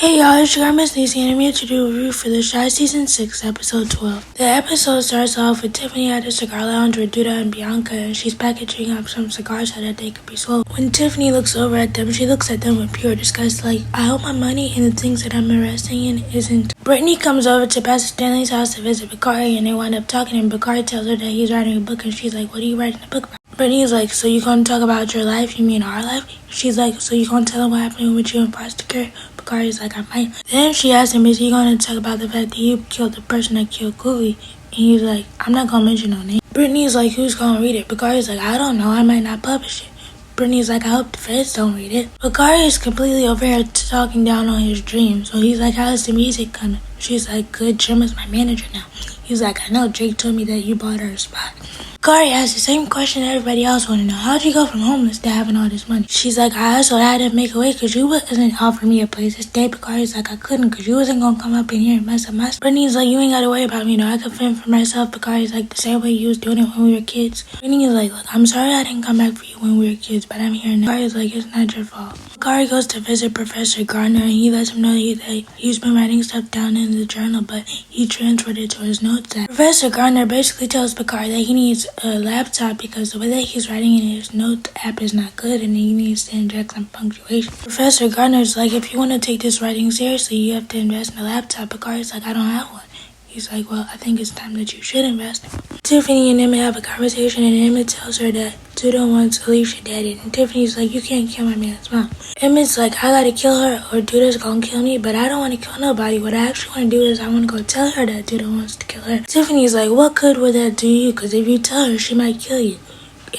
Hey y'all, it's your girl Missniecytv, and I'm here to do a review for The Shy Season 6, Episode 12. The episode starts off with Tiffany at a cigar lounge with Duda and Bianca, and she's packaging up some cigars so that they could be sold. When Tiffany looks over at them, she looks at them with pure disgust, like, I hope my money and the things that I'm investing in isn't. Brittany comes over to Pastor Stanley's house to visit Bakari, and they wind up talking, and Bakari tells her that he's writing a book, and she's like, what are you writing a book about? Brittany's like, so you gonna talk about your life? You mean our life? She's like, so you gonna tell him what happened with you in foster care? Bakari's like, I might. Then she asked him, is he gonna talk about the fact that you killed the person that killed Cooley? And he's like, I'm not gonna mention no name. Brittany's like, who's gonna read it? Bakari's like, I don't know, I might not publish it. Brittany's like, I hope the feds don't read it. Bakari is completely over here talking down on his dream. So he's like, how's the music coming? She's like, good, Jim is my manager now. He's like, I know, Jake told me that you bought her a spot. Bakari asked the same question everybody else wanted to know. How'd you go from homeless to having all this money? She's like, I also had to make a way because you wasn't offering me a place to stay. Bakari's like, I couldn't because you wasn't going to come up in here and mess up my stuff. Brittany's like, you ain't got to worry about me, I can fend for myself. Bakari's like, the same way you was doing it when we were kids. Brittany's like, look, I'm sorry I didn't come back for you when we were kids, but I'm here now. Bakari's like, it's not your fault. Bakari goes to visit Professor Gardner and he lets him know that he's been writing stuff down in the journal, but he transferred it to his notes app. Professor Gardner basically tells Bakari that he needs a laptop because the way that he's writing in his note app is not good and he needs to inject some punctuation. Professor Gardner's like, if you want to take this writing seriously, you have to invest in a laptop. Bakari's like, I don't have one. He's like, well, I think it's time that you should invest. Tiffany and Emmett have a conversation and Emmett tells her that Duda wants Alicia dead and Tiffany's like, you can't kill my man's mom. Emmett's like, I gotta kill her or Duda's gonna kill me, but I don't want to kill nobody. What I actually want to do is I want to go tell her that Duda wants to kill her. Tiffany's like, what good would that do you? Because if you tell her, she might kill you.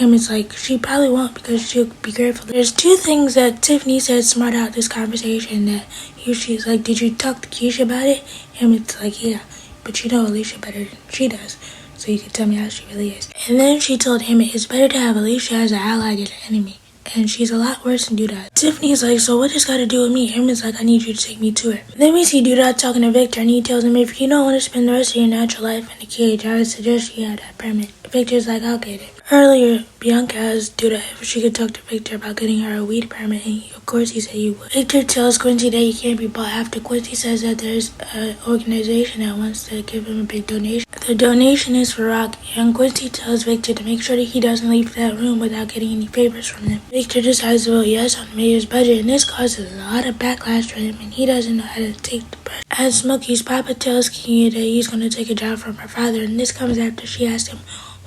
Emmett's like, she probably won't because she'll be grateful. There's two things that Tiffany said smart out this conversation that she's like, did you talk to Keisha about it? Emmett's like, yeah. But you know Alicia better than she does, so you can tell me how she really is. And then she told him it's better to have Alicia as an ally than an enemy, and she's a lot worse than Duda. Tiffany's like, so what does got to do with me? Emmett's like, I need you to take me to her. Then we see Duda talking to Victor, and he tells him, if you don't want to spend the rest of your natural life in a cage, I would suggest you have that permit. Victor's like, I'll get it. Earlier, Bianca asked Duda if she could talk to Victor about getting her a weed permit, and of course he said he would. Victor tells Quincy that he can't be bought after Quincy says that there's an organization that wants to give him a big donation. The donation is for Rock, and Quincy tells Victor to make sure that he doesn't leave that room without getting any favors from them. Victor decides to vote yes on the mayor's budget, and this causes a lot of backlash for him, and he doesn't know how to take the brunt. As Smokey's papa tells Kenya that he's going to take a job from her father, and this comes after she asked him,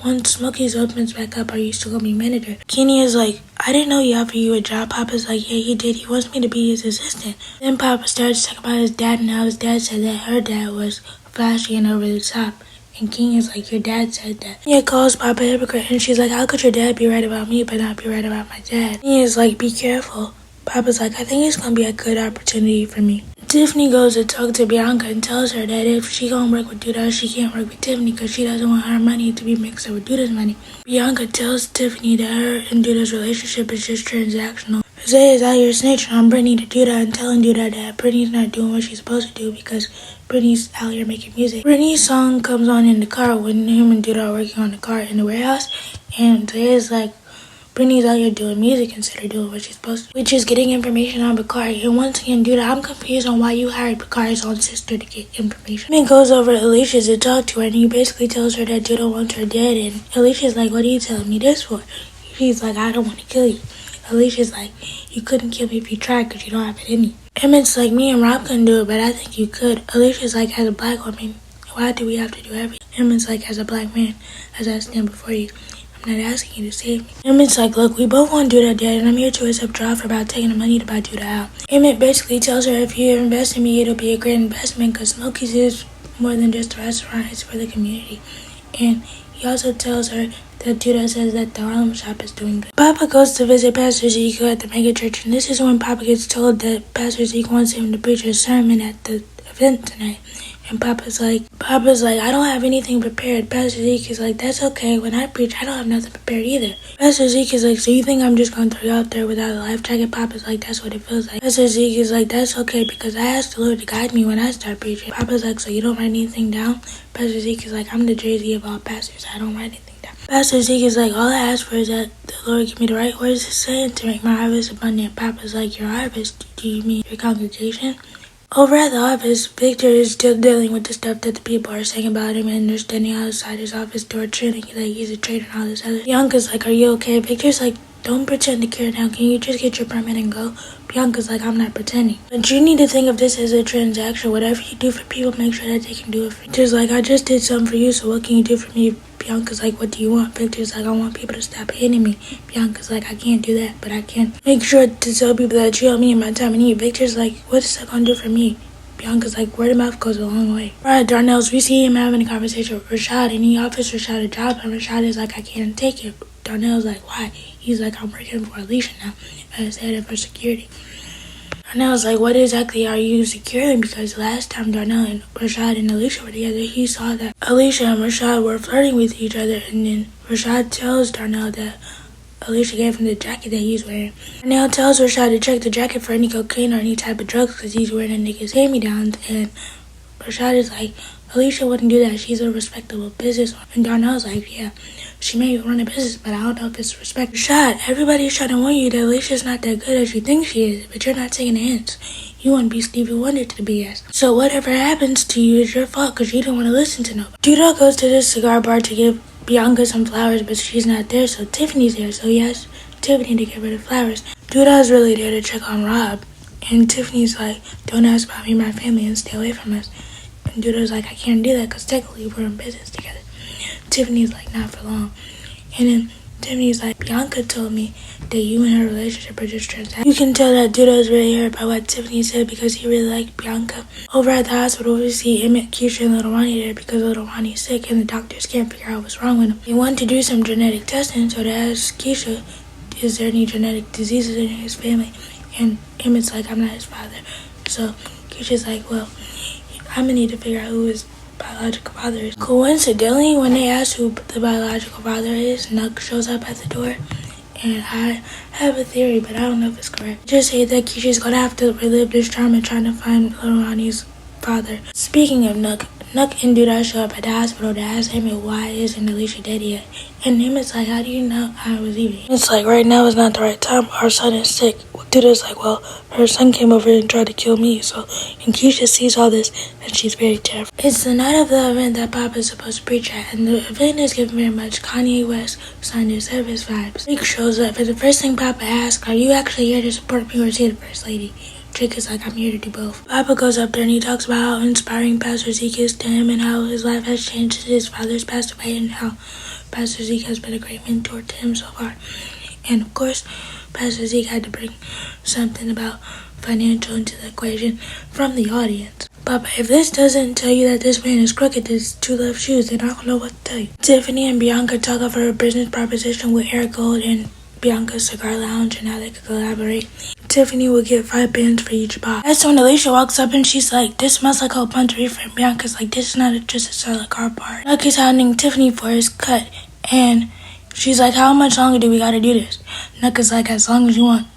once Smokey's opens back up, are you still gonna be manager? Kenya's like, I didn't know he offered you a job. Papa's like, yeah, he did. He wants me to be his assistant. Then Papa starts talking about his dad and how his dad said that her dad was flashy and over the top. And Kenya's like, your dad said that. Kenya calls Papa a hypocrite and she's like, how could your dad be right about me but not be right about my dad? Kenya's like, be careful. Papa's like, I think it's gonna be a good opportunity for me. Tiffany goes to talk to Bianca and tells her that if she gonna work with Duda, she can't work with Tiffany because she doesn't want her money to be mixed up with Duda's money. Bianca tells Tiffany that her and Duda's relationship is just transactional. Jose is out here snitching on Brittany to Duda and telling Duda that Brittany's not doing what she's supposed to do because Brittany's out here making music. Brittany's song comes on in the car when him and Duda are working on the car in the warehouse, and Jose is like, Brittany's out here doing music instead of doing what she's supposed to, which is getting information on Bakari. And once again, Duda, I'm confused on why you hired Bakari's own sister to get information. He goes over to Alicia to talk to her, and he basically tells her that Duda wants her dead. And Alicia's like, what are you telling me this for? She's like, I don't want to kill you. Alicia's like, you couldn't kill me if you tried because you don't have it in you. Emmett's like, me and Rob couldn't do it, but I think you could. Alicia's like, as a black woman, why do we have to do everything? Emmett's like, as a black man, as I stand before you, I'm not asking you to save me. Emmett's like, look, we both want Duda dead, and I'm here to accept a offer about taking the money to buy Duda out. Emmett basically tells her if you invest in me, it'll be a great investment because Smokey's is more than just a restaurant, it's for the community. And he also tells her that Duda says that the Harlem shop is doing good. Papa goes to visit Pastor Zeke at the mega church, and this is when Papa gets told that Pastor Zeke wants him to preach a sermon at the event tonight. And Papa's like, I don't have anything prepared. Pastor Zeke is like, that's okay. When I preach, I don't have nothing prepared either. Pastor Zeke is like, so you think I'm just going to throw you out there without a life jacket? Papa's like, that's what it feels like. Pastor Zeke is like, that's okay because I asked the Lord to guide me when I start preaching. Papa's like, so you don't write anything down? Pastor Zeke is like, I'm the Jay-Z of all pastors. I don't write anything down. Pastor Zeke is like, all I ask for is that the Lord give me the right words to say and to make my harvest abundant. Papa's like, your harvest? Do you mean your congregation? Over at the office, Victor is still dealing with the stuff that the people are saying about him, and they're standing outside his office door chanting like he's a traitor and all this other. Bianca's like, are you okay? Victor's like, don't pretend to care now. Can you just get your permit and go? Bianca's like, I'm not pretending. But you need to think of this as a transaction. Whatever you do for people, make sure that they can do it for you. Victor's like, I just did something for you, so what can you do for me? Bianca's like, what do you want? Victor's like, I want people to stop hating me. Bianca's like, I can't do that, but I can make sure to tell people that you help me in my time of need. Victor's like, what is that gonna do for me? Bianca's like, word of mouth goes a long way. Right, Darnell's, we see him having a conversation with Rashad, and he offers Rashad a job, and Rashad is like, I can't take it. Darnell's like, why? He's like, I'm working for Alicia now as head of her security. Darnell's like, what exactly are you securing? Because last time Darnell and Rashad and Alicia were together, he saw that Alicia and Rashad were flirting with each other, and then Rashad tells Darnell that Alicia gave him the jacket that he's wearing. Darnell tells Rashad to check the jacket for any cocaine or any type of drugs because he's wearing a nigga's hand-me-downs, and Rashad is like, Alicia wouldn't do that. She's a respectable businesswoman. And Darnell's like, yeah, she may run a business, but I don't know if it's respect. Rashad, everybody's trying to warn you that Alicia's not that good as you think she is, but you're not taking the hints. You want to be Stevie Wonder to the BS. So whatever happens to you is your fault because you don't want to listen to nobody. Duda goes to the cigar bar to give Bianca some flowers, but she's not there, so Tiffany's there. So he asks Tiffany to give her the flowers. Duda's really there to check on Rob. And Tiffany's like, don't ask about me and my family and stay away from us. And Duda's like, I can't do that because technically we're in business together. Tiffany's like, not for long. And then Tiffany's like, Bianca told me that you and her relationship are just transactional. You can tell that Duda is really hurt by what Tiffany said because he really liked Bianca. Over at the hospital, we see Emmett, Keisha, and Little Ronnie there because Little Ronnie's sick and the doctors can't figure out what's wrong with him. They want to do some genetic testing, so they ask Keisha, is there any genetic diseases in his family? And Emmett's like, I'm not his father. So Keisha's like, well, I'm gonna need to figure out who his biological father is. Coincidentally, when they ask who the biological father is, Nuck shows up at the door. And I have a theory, but I don't know if it's correct. Just say that Keisha's gonna have to relive this trauma trying to find Little Ronnie's father. Speaking of Nuck and Duda show up at the hospital to ask Emmett why isn't Alicia dead yet. And Emmett's like, how do you know I was leaving? It's like, right now is not the right time. Our son is sick. Duda's like, well, her son came over and tried to kill me. And Keisha sees all this, and she's very terrified. It's the night of the event that Pop is supposed to preach at, and the event is given very much Kanye West Sunday service vibes. Nick shows up, and the first thing Papa asks, are you actually here to support me or is he the first lady? Jake is like, I'm here to do both. Papa goes up there and he talks about how inspiring Pastor Zeke is to him and how his life has changed since his father's passed away and how Pastor Zeke has been a great mentor to him so far. And of course, Pastor Zeke had to bring something about financial into the equation from the audience. Papa, if this doesn't tell you that this man is crooked as two left shoes, then I don't know what to tell you. Tiffany and Bianca talk of her business proposition with Eric Gold and Bianca's Cigar Lounge and how they could collaborate. Tiffany will get 5 bands for each box. That's when Alicia walks up and she's like, this smells like a whole bunch of reefer. And Bianca's like, this is not just a solid car bar. Nuck is hounding Tiffany for his cut. And she's like, how much longer do we gotta do this? Nuck is like, as long as you want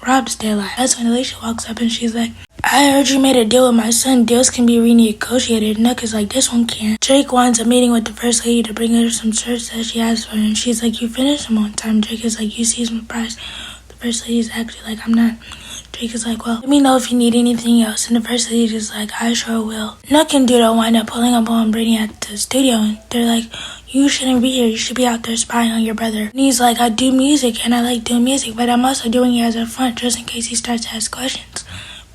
Rob to stay alive. That's when Alicia walks up and she's like, I heard you made a deal with my son. Deals can be renegotiated. Nuck is like, this one can't. Jake wants a meeting with the first lady to bring her some shirts that she has for her. And she's like, you finished them on time. Jake is like, you see some price. The first lady's actually like, I'm not. Jake is like, well, let me know if you need anything else. And the first lady is like, I sure will. Nuck and Duda wind up pulling up on Brittany at the studio. And they're like, you shouldn't be here. You should be out there spying on your brother. And he's like, I do music and I like doing music, but I'm also doing it as a front just in case he starts to ask questions.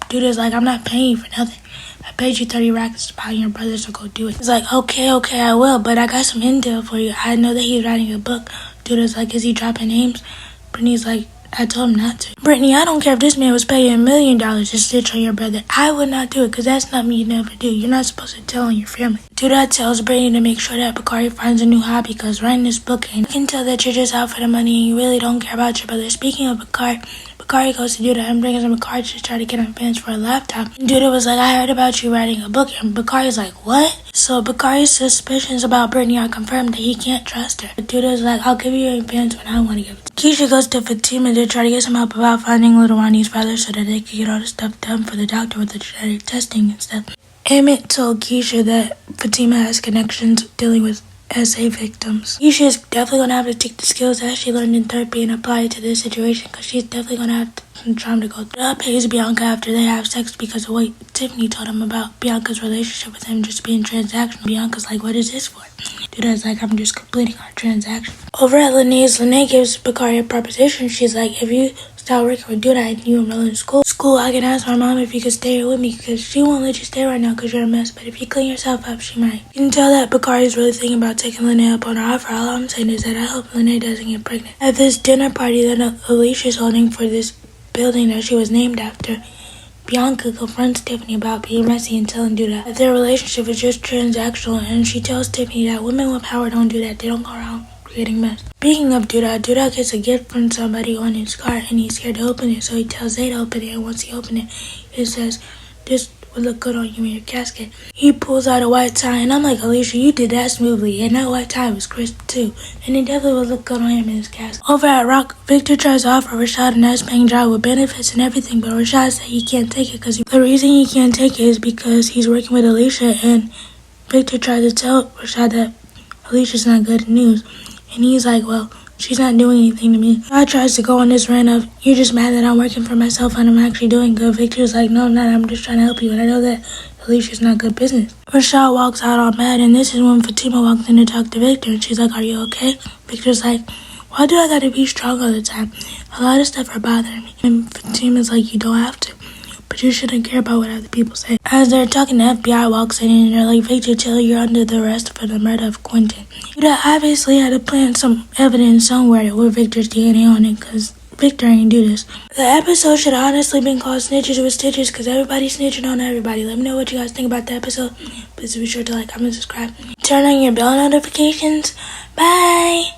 Duda's like, I'm not paying you for nothing. I paid you 30 racks to spy on your brother, so go do it. He's like, okay, I will, but I got some intel for you. I know that he's writing a book. Duda's like, is he dropping names? Brittany's like, I told him not to. Brittany, I don't care if this man was paying $1 million to snitch on your brother. I would not do it, because that's not me. You never do. You're not supposed to tell on your family. Duda tells Brittany to make sure that Bakari finds a new hobby, because writing this book, and you can tell that you're just out for the money and you really don't care about your brother. Speaking of Bakari goes to Duda and brings him a card to try to get him fans for a laptop. And Duda was like, I heard about you writing a book. And Bakari's like, what? So Bakari's suspicions about Brittany are confirmed that he can't trust her. But Duda's like, I'll give you your fans when I want to give it. Keisha goes to Fatima to try to get some help about finding Little Ronnie's father so that they can get all the stuff done for the doctor with the genetic testing and stuff. Emmett told Keisha that Fatima has connections dealing with SA victims. She's definitely gonna have to take the skills that she learned in therapy and apply it to this situation, because she's definitely gonna have some time to go through. Duda pays Bianca after they have sex because of what Tiffany told him about Bianca's relationship with him just being transactional. Bianca's like, what is this for? Duda's like, I'm just completing our transaction. Over at Lena's, Lena gives Bakari a proposition. She's like, if you start working with Duda and you enroll in school, I can ask my mom if you could stay here with me, because she won't let you stay right now because you're a mess, but if you clean yourself up, she might. You can tell that Bakari is really thinking about taking Lena up on her offer. All I'm saying is that I hope Lena doesn't get pregnant. At this dinner party that Alicia's holding for this building that she was named after, Bianca confronts Tiffany about being messy and telling Duda that their relationship is just transactional, and she tells Tiffany that women with power don't do that. They don't go around creating mess. Speaking of Duda gets a gift from somebody on his car, and he's scared to open it, so he tells Zay to open it, and once he opens it, it says, this would look good on you in your casket. He pulls out a white tie, and I'm like, Alicia, you did that smoothly, and that white tie was crisp too, and it definitely would look good on him in his casket. Over at Rock, Victor tries to offer Rashad a nice paying job with benefits and everything, but Rashad said he can't take it because the reason he can't take it is because he's working with Alicia, and Victor tries to tell Rashad that Alicia's not good at news, and he's like, well, she's not doing anything to me. Rashad tries to go on this rant of, you're just mad that I'm working for myself and I'm actually doing good. Victor's like, no, I'm not. I'm just trying to help you. And I know that Alicia's not good business. Rashad walks out all mad, and this is when Fatima walks in to talk to Victor, and she's like, are you okay? Victor's like, why do I gotta be strong all the time? A lot of stuff are bothering me. And Fatima's like, you don't have to, but you shouldn't care about what other people say. As they're talking, the FBI walks in, and they're like, Victor, tell you're under the arrest for the murder of Quentin. Duda obviously had to plant some evidence somewhere with Victor's DNA on it, because Victor ain't do this. The episode should have honestly been called Snitches with Stitches, because everybody's snitching on everybody. Let me know what you guys think about the episode. Please be sure to like, comment, subscribe. Turn on your bell notifications. Bye!